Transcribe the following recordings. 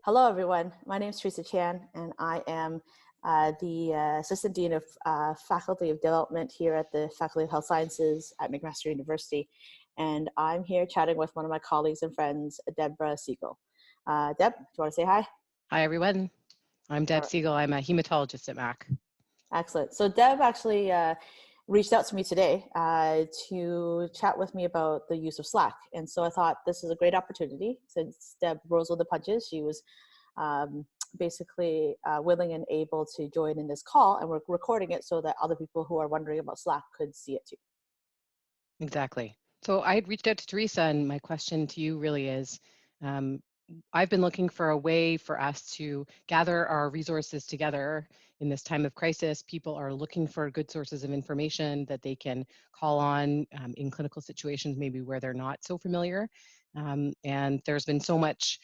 Hello, everyone. My name is Teresa and I am the Assistant Dean of Faculty of Development here at the Faculty of Health Sciences at McMaster University. And I'm here chatting with one of my colleagues and friends, Deborah Siegel. Deb, do you want to say hi? Hi, everyone. I'm Deb Siegel. I'm a hematologist at Mac. Excellent. So Deb actually reached out to me today to chat with me about the use of Slack. And so I thought this is a great opportunity since Deb rolls with the punches. She was basically willing and able to join in this call, and we're recording it so that other people who are wondering about Slack could see it too. Exactly. So I had reached out to Teresa, and my question to you really is, I've been looking for a way for us to gather our resources together in this time of crisis. People are looking for good sources of information that they can call on in clinical situations, maybe where they're not so familiar. And there's been so much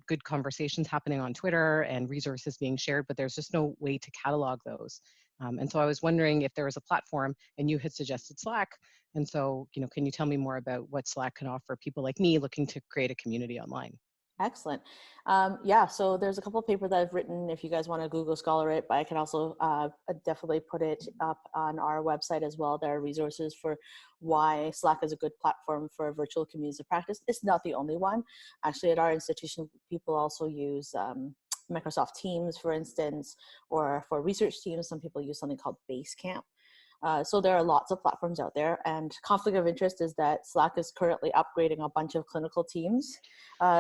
good conversations happening on Twitter and resources being shared, but there's just no way to catalog those. And so I was wondering if there was a platform, and you had suggested Slack. And so, can you tell me more about what Slack can offer people like me looking to create a community online? Excellent. Yeah, so there's a couple of papers that I've written if you guys want to Google Scholar it, but I can also definitely put it up on our website as well. There are resources for why Slack is a good platform for virtual communities of practice. It's not the only one. Actually, at our institution, people also use Microsoft Teams, for instance, or for research teams, some people use something called Basecamp. So there are lots of platforms out there, and conflict of interest is that Slack is currently upgrading a bunch of clinical teams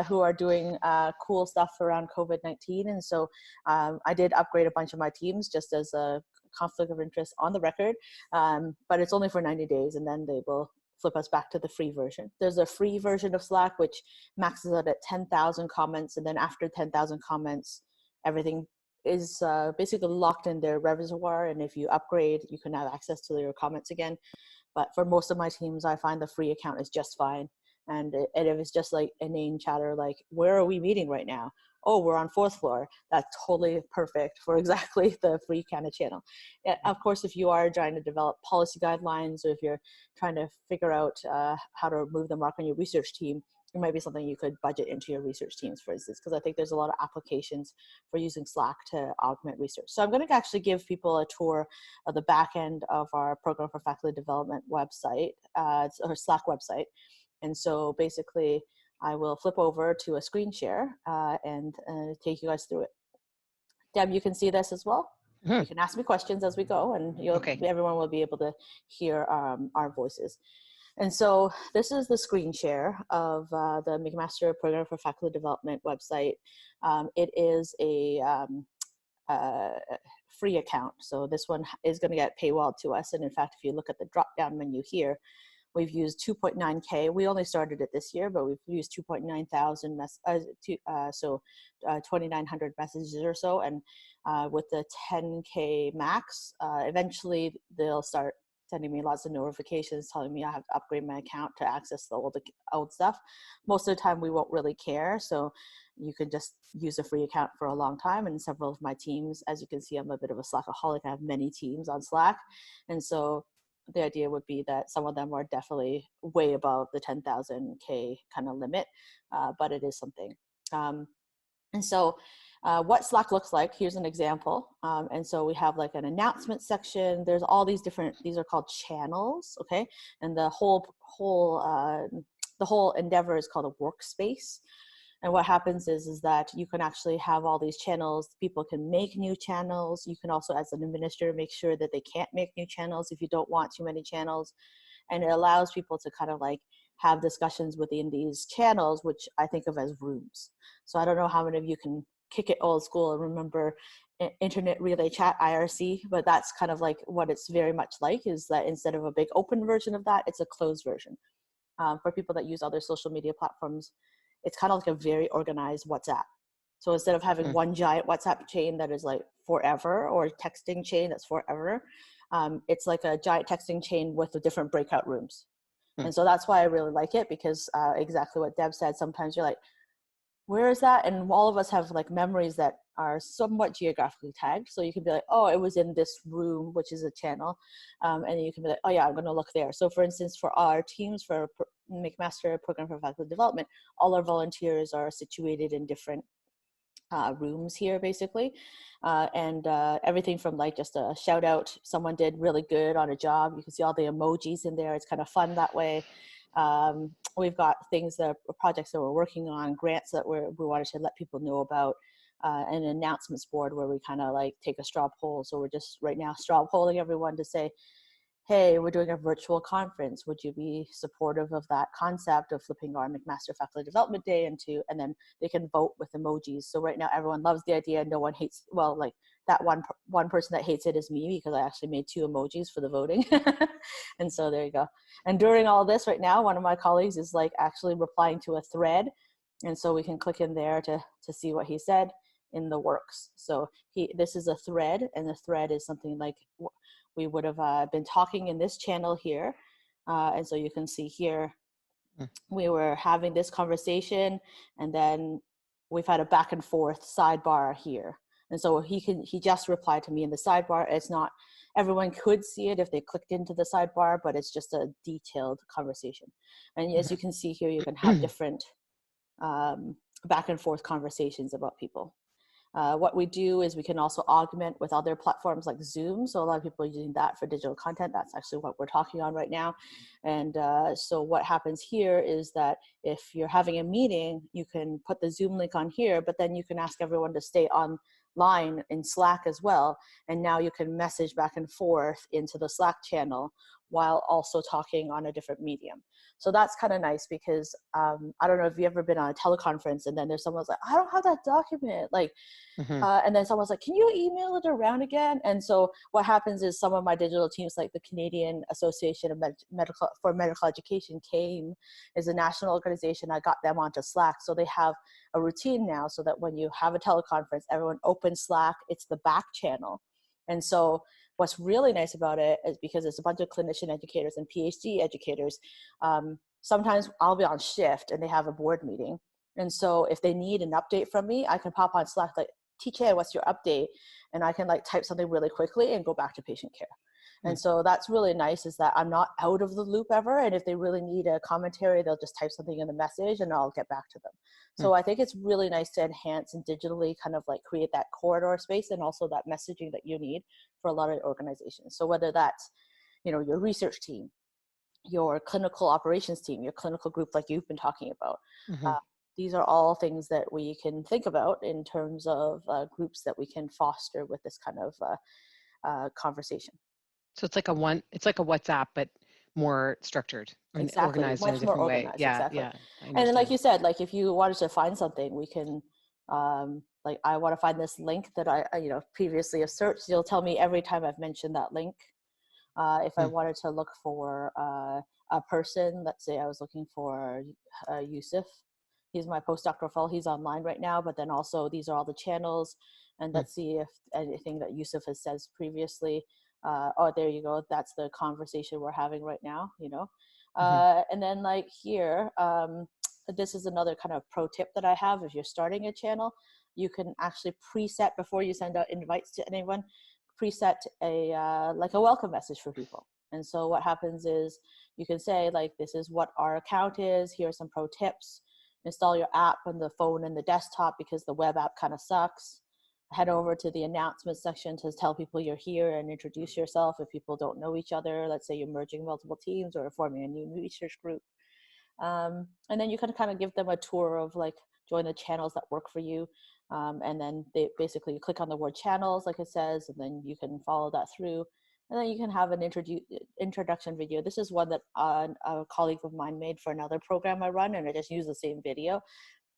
who are doing cool stuff around COVID-19. And so I did upgrade a bunch of my teams just as a conflict of interest on the record, but it's only for 90 days and then they will flip us back to the free version. There's a free version of Slack which maxes out at 10,000 comments, and then after 10,000 comments, everything is basically locked in their reservoir, and if you upgrade you can have access to your comments again. But for most of my teams, I find the free account is just fine. And if it's just like inane chatter like, where are we meeting right now? Oh, we're on 4th floor. That's totally perfect for exactly the free kind of channel. Of course, if you are trying to develop policy guidelines, or if you're trying to figure out how to remove the mark on your research team, it might be something you could budget into your research teams, for instance, because I think there's a lot of applications for using Slack to augment research. So I'm going to actually give people a tour of the back end of our Program for Faculty Development website, or Slack website. And so basically, I will flip over to a screen share and take you guys through it. Deb, you can see this as well. You can ask me questions as we go, and everyone will be able to hear our voices. And so this is the screen share of the McMaster Program for Faculty Development website. It is a free account. So this one is going to get paywalled to us. And in fact, if you look at the drop-down menu here, we've used 2.9K. We only started it this year, but we've used 2.9 thousand, 2,900 messages or so. And with the 10K max, eventually they'll start sending me lots of notifications telling me I have to upgrade my account to access the old stuff. Most of the time we won't really care, so you can just use a free account for a long time. And several of my teams, as you can see, I'm a bit of a Slackaholic. I have many teams on Slack, and so the idea would be that some of them are definitely way above the 10,000K kind of limit, but it is something. And so what Slack looks like, here's an example. And so we have like an announcement section. There's all these different, these are called channels, okay? And the whole endeavor is called a workspace. And what happens is that you can actually have all these channels. People can make new channels. You can also, as an administrator, make sure that they can't make new channels if you don't want too many channels. And it allows people to kind of like have discussions within these channels, which I think of as rooms. So I don't know how many of you can kick it old school and remember Internet Relay Chat, IRC, but that's kind of like what it's very much like, is that instead of a big open version of that, it's a closed version. For people that use other social media platforms, it's kind of like a very organized WhatsApp. So instead of having one giant WhatsApp chain that is like forever, or a texting chain that's forever, it's like a giant texting chain with the different breakout rooms. And so that's why I really like it, because exactly what Deb said, sometimes you're like, where is that? And all of us have like memories that are somewhat geographically tagged. So you can be like, oh, it was in this room, which is a channel. And then you can be like, oh yeah, I'm going to look there. So for instance, for our teams, for McMaster Program for Faculty Development, all our volunteers are situated in different rooms here, basically. And everything from like just a shout out, someone did really good on a job. You can see all the emojis in there. It's kind of fun that way. We've got things that projects that we're working on, grants that we wanted to let people know about, an announcements board where we kind of like take a straw poll. So we're just right now straw polling everyone to say, hey, we're doing a virtual conference. Would you be supportive of that concept of flipping our McMaster Faculty Development Day into, and then they can vote with emojis. So right now everyone loves the idea. No one hates, well, like that one person that hates it is me, because I actually made 2 emojis for the voting. And so there you go. And during all this right now, one of my colleagues is like actually replying to a thread. And so we can click in there to see what he said in the works. So this is a thread, and the thread is something like we would have been talking in this channel here. And so you can see here, we were having this conversation, and then we've had a back and forth sidebar here. And so he just replied to me in the sidebar. It's not, everyone could see it if they clicked into the sidebar, but it's just a detailed conversation. And as you can see here, you can have different back and forth conversations about people. What we do is we can also augment with other platforms like Zoom. So a lot of people are using that for digital content. That's actually what we're talking on right now. And so what happens here is that if you're having a meeting, you can put the Zoom link on here, but then you can ask everyone to stay online in Slack as well. And now you can message back and forth into the Slack channel while also talking on a different medium. So that's kind of nice, because I don't know if you've ever been on a teleconference and then there's someone's like, I don't have that document. Like, and then someone's like, can you email it around again? And so what happens is some of my digital teams, like the Canadian Association of Medical Education, CAME, is a national organization. I got them onto Slack. So they have a routine now, so that when you have a teleconference, everyone opens Slack, it's the back channel. And so what's really nice about it is because it's a bunch of clinician educators and PhD educators. Sometimes I'll be on shift and they have a board meeting. And so if they need an update from me, I can pop on Slack, like, TK, what's your update? And I can like type something really quickly and go back to patient care. And so that's really nice, is that I'm not out of the loop ever. And if they really need a commentary, they'll just type something in the message and I'll get back to them. So I think it's really nice to enhance and digitally kind of like create that corridor space and also that messaging that you need for a lot of organizations. So whether that's, you know, your research team, your clinical operations team, your clinical group like you've been talking about, these are all things that we can think about in terms of groups that we can foster with this kind of conversation. So it's like a WhatsApp, but more structured and Exactly, organized in a much more different way. organized. Yeah, Exactly. yeah. I And then, like understand. you said, like if you wanted to find something, we can, like I want to find this link that I you know, previously have searched. You'll tell me every time I've mentioned that link. If I wanted to look for a person, let's say I was looking for Yusuf. He's my postdoctoral fellow. He's online right now, but then also these are all the channels. And let's see if anything that Yusuf has said previously. Oh, there you go. That's the conversation we're having right now, you know. And then like here, this is another kind of pro tip that I have. If you're starting a channel, you can actually preset, before you send out invites to anyone, preset a like a welcome message for people. And so what happens is you can say like, this is what our account is. Here are some pro tips. Install your app on the phone and the desktop, because the web app kind of sucks. Head over to the announcement section to tell people you're here and introduce yourself if people don't know each other. Let's say you're merging multiple teams or forming a new research group. And then you can kind of give them a tour of like, join the channels that work for you. And then they basically click on the word channels, like it says, and then you can follow that through. And then you can have an introduction video. This is one that a colleague of mine made for another program I run, and I just use the same video.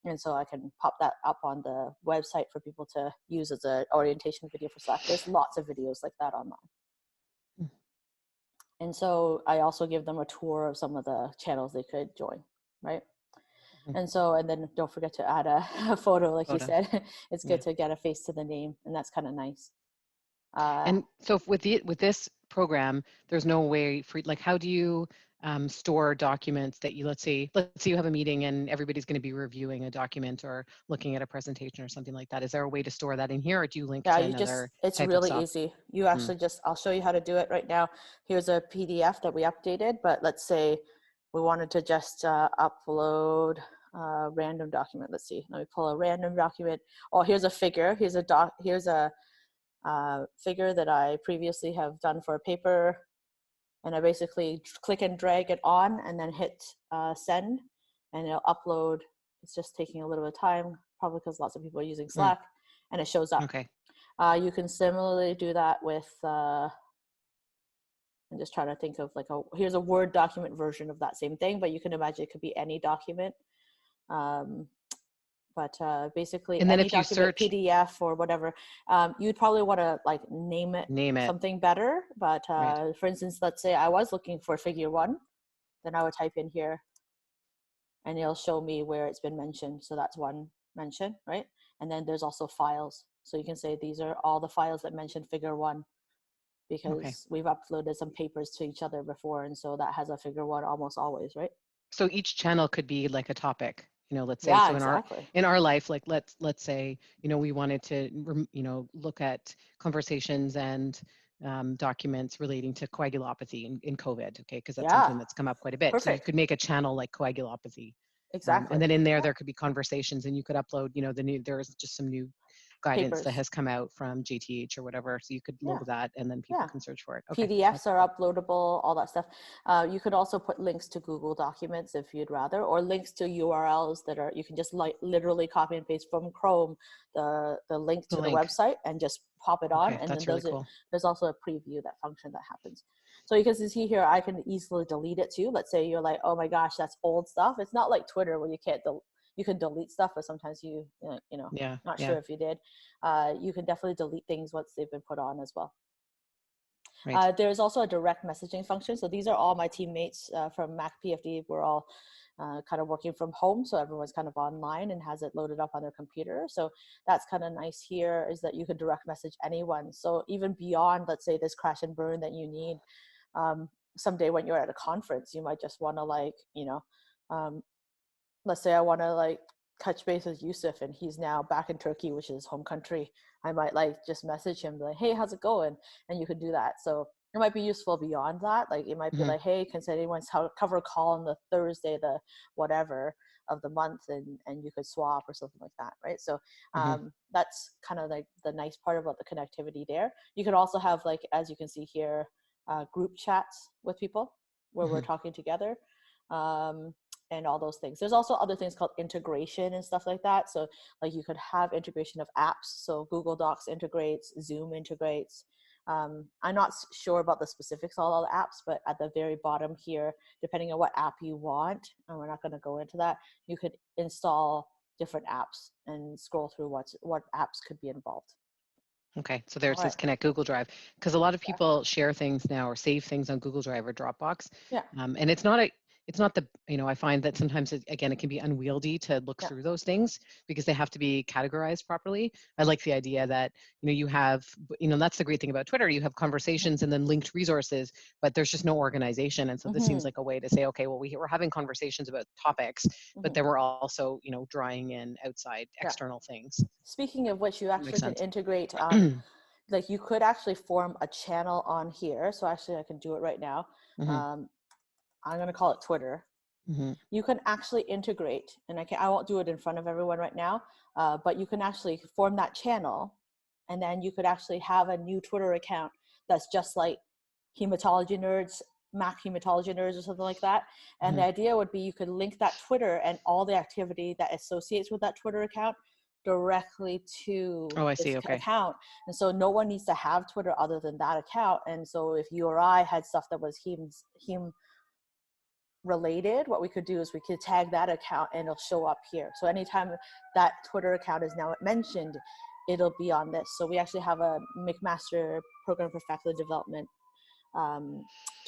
And so I can pop that up on the website for people to use as an orientation video for Slack. There's lots of videos like that online. And so I also give them a tour of some of the channels they could join, right? And so, and then don't forget to add a photo, like you said. It's good to get a face to the name, and that's kind of nice. And so with this program, there's no way for, like, how do you store documents that you, let's say you have a meeting and everybody's going to be reviewing a document or looking at a presentation or something like that. Is there a way to store that in here, or do you link to another it's type of really software? easy. You actually I'll show you how to do it right now. Here's a PDF that we updated, but let's say we wanted to just upload random document. Let's see. Let me pull a random document. Oh, here's a figure. Here's a figure that I previously have done for a paper, and I basically click and drag it on, and then hit send, and it'll upload. It's just taking a little bit of time, probably because lots of people are using Slack, and it shows up. Okay. You can similarly do that with. I'm just trying to think of like here's a Word document version of that same thing, but you can imagine it could be any document. But basically And then any if you document, search, PDF or whatever, you'd probably want to like name it something better. But right. for instance, let's say I was looking for figure 1, then I would type in here and it'll show me where it's been mentioned. So that's one mention, right? And then there's also files. So you can say these are all the files that mention figure 1, because we've uploaded some papers to each other before. And so that has a figure 1 almost always, right? So each channel could be like a topic, let's say. Yeah, So exactly. in our life, like let's say, we wanted to, look at conversations and documents relating to coagulopathy in COVID, okay? Because that's Yeah, something that's come up quite a bit. So you perfect. could make a channel like coagulopathy. Exactly. And then in there could be conversations, and you could upload, there's just some new guidance that Papers. has come out from JTH or whatever. So you could load that, and then people can search for it. Okay. PDFs are uploadable, all that stuff. You could also put links to Google Documents if you'd rather, or links to URLs that are, you can just like literally copy and paste from Chrome the link to the website and just pop it on. And that's then really cool. there's also a preview, that function that happens. So you can see here, I can easily delete it too. Let's say you're like, oh my gosh, that's old stuff. It's not like Twitter where you can't you can delete stuff, but sometimes not sure if you did. You can definitely delete things once they've been put on as well. Right. There's also a direct messaging function. So these are all my teammates from MacPFD. We're all kind of working from home. So everyone's kind of online and has it loaded up on their computer. So that's kind of nice here, is that you can direct message anyone. So even beyond, let's say, this crash and burn that you need, someday when you're at a conference, you might just want to let's say I want to touch base with Yusuf, and he's now back in Turkey, which is his home country. I might just message him like, hey, how's it going? And you could do that. So it might be useful beyond that. Like it might be like, hey, can anyone cover a call on the Thursday, the whatever of the month, and you could swap or something like that, right? So that's kind of like the nice part about the connectivity there. You could also have, as you can see here, group chats with people where we're talking together. And all those things. There's also other things called integration and stuff like that. So you could have integration of apps. So Google Docs integrates, Zoom integrates. I'm not sure about the specifics of all the apps, but at the very bottom here, depending on what app you want, and we're not going to go into that, you could install different apps and scroll through what apps could be involved. Okay, so there's this Connect Google Drive, because a lot of people share things now or save things on Google Drive or Dropbox. Yeah. And it's not the, I find that sometimes it can be unwieldy to look through those things because they have to be categorized properly. I like the idea that, you have, that's the great thing about Twitter. You have conversations and then linked resources, but there's just no organization. And so this seems like a way to say, okay, well, we're having conversations about topics, but then we're also, drawing in outside external things. Speaking of which, you actually can integrate, you could actually form a channel on here. So actually I can do it right now. I'm going to call it Twitter. You can actually integrate, and I won't do it in front of everyone right now, but you can actually form that channel, and then you could actually have a new Twitter account that's just like Hematology Nerds, Mac Hematology Nerds or something like that. And the idea would be you could link that Twitter and all the activity that associates with that Twitter account directly to this account. And so no one needs to have Twitter other than that account. And so if you or I had stuff that was heme related, what we could do is we could tag that account and it'll show up here. So anytime that Twitter account is now mentioned, it'll be on this. So we actually have a McMaster Program for Faculty Development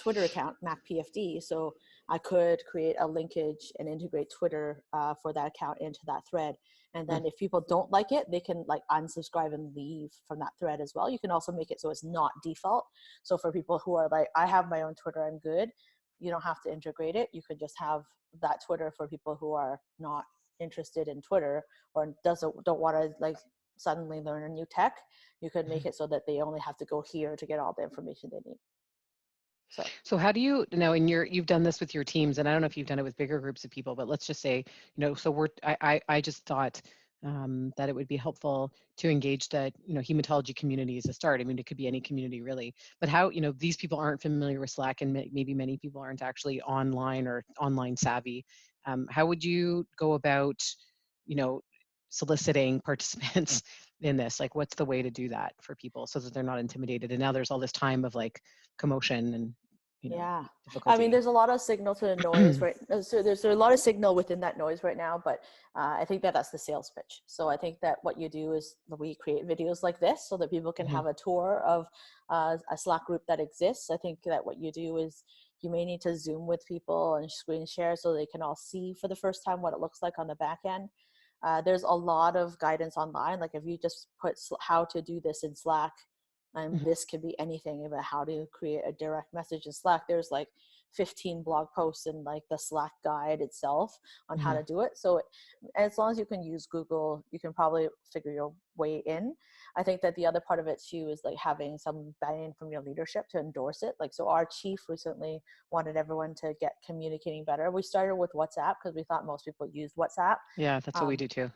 Twitter account, MacPFD. So I could create a linkage and integrate Twitter for that account into that thread. And then if people don't like it, they can unsubscribe and leave from that thread as well. You can also make it so it's not default. So for people who are like, I have my own Twitter, I'm good, you don't have to integrate it. You could just have that Twitter for people who are not interested in Twitter or don't want to suddenly learn a new tech. You could make it so that they only have to go here to get all the information they need. So how do you now you've done this with your teams, and I don't know if you've done it with bigger groups of people, but let's just say, so I just thought that it would be helpful to engage the, hematology community as a start. I mean, it could be any community really, but how, these people aren't familiar with Slack, and maybe many people aren't actually online or online savvy. How would you go about, soliciting participants in this? Like, what's the way to do that for people so that they're not intimidated? And now there's all this time of like commotion and Yeah, I mean, difficulty. there's a lot of signal to the noise, right? So there's a lot of signal within that noise right now, but I think that that's the sales pitch. So I think that what you do is we create videos like this so that people can have a tour of a Slack group that exists. I think that what you do is you may need to Zoom with people and screen share so they can all see for the first time what it looks like on the back end. There's a lot of guidance online. Like if you just put how to do this in Slack, this could be anything about how to create a direct message in Slack. There's like 15 blog posts in like the Slack guide itself on how to do it. So as long as you can use Google, you can probably figure your way in. I think that the other part of it too is like having some buy-in from your leadership to endorse it. Like, so our chief recently wanted everyone to get communicating better. We started with WhatsApp because we thought most people used WhatsApp. Yeah, that's what we do too.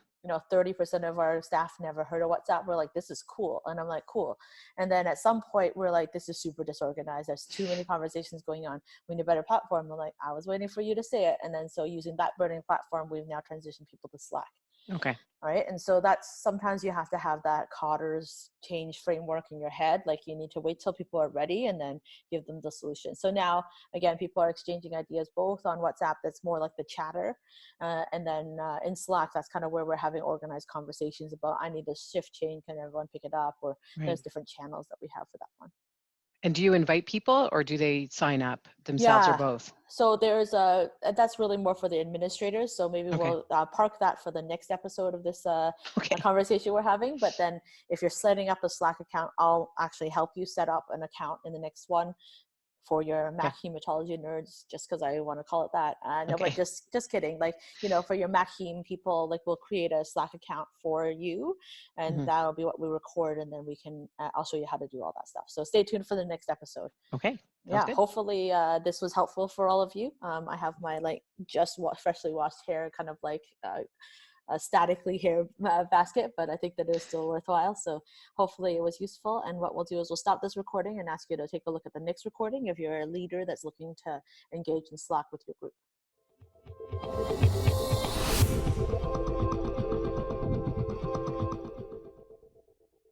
30% of our staff never heard of WhatsApp. We're like, this is cool. And I'm like, cool. And then at some point we're like, this is super disorganized. There's too many conversations going on. We need a better platform. I'm like, I was waiting for you to say it. And then so using that burning platform, we've now transitioned people to Slack. Okay. Right. And so that's sometimes you have to have that Cotter's change framework in your head. Like you need to wait till people are ready and then give them the solution. So now, again, people are exchanging ideas both on WhatsApp. That's more like the chatter. And then in Slack, that's kind of where we're having organized conversations about, I need this shift change. Can everyone pick it up? Or there's different channels that we have for that one. And do you invite people or do they sign up themselves or Yeah. both? So there's that's really more for the administrators. So maybe we'll park that for the next episode of this conversation we're having. But then if you're setting up a Slack account, I'll actually help you set up an account in the next one for your Mac hematology nerds, just because I want to call it that. No, but just kidding. Like, for your Mac heme people, like we'll create a Slack account for you, and that'll be what we record, and then we can. I'll show you how to do all that stuff. So stay tuned for the next episode. Okay. Yeah. Good. Hopefully, this was helpful for all of you. I have my freshly washed hair, kind of like. Statically hair basket, but I think that it was still worthwhile. So hopefully it was useful. And what we'll do is we'll stop this recording and ask you to take a look at the next recording if you're a leader that's looking to engage in Slack with your group.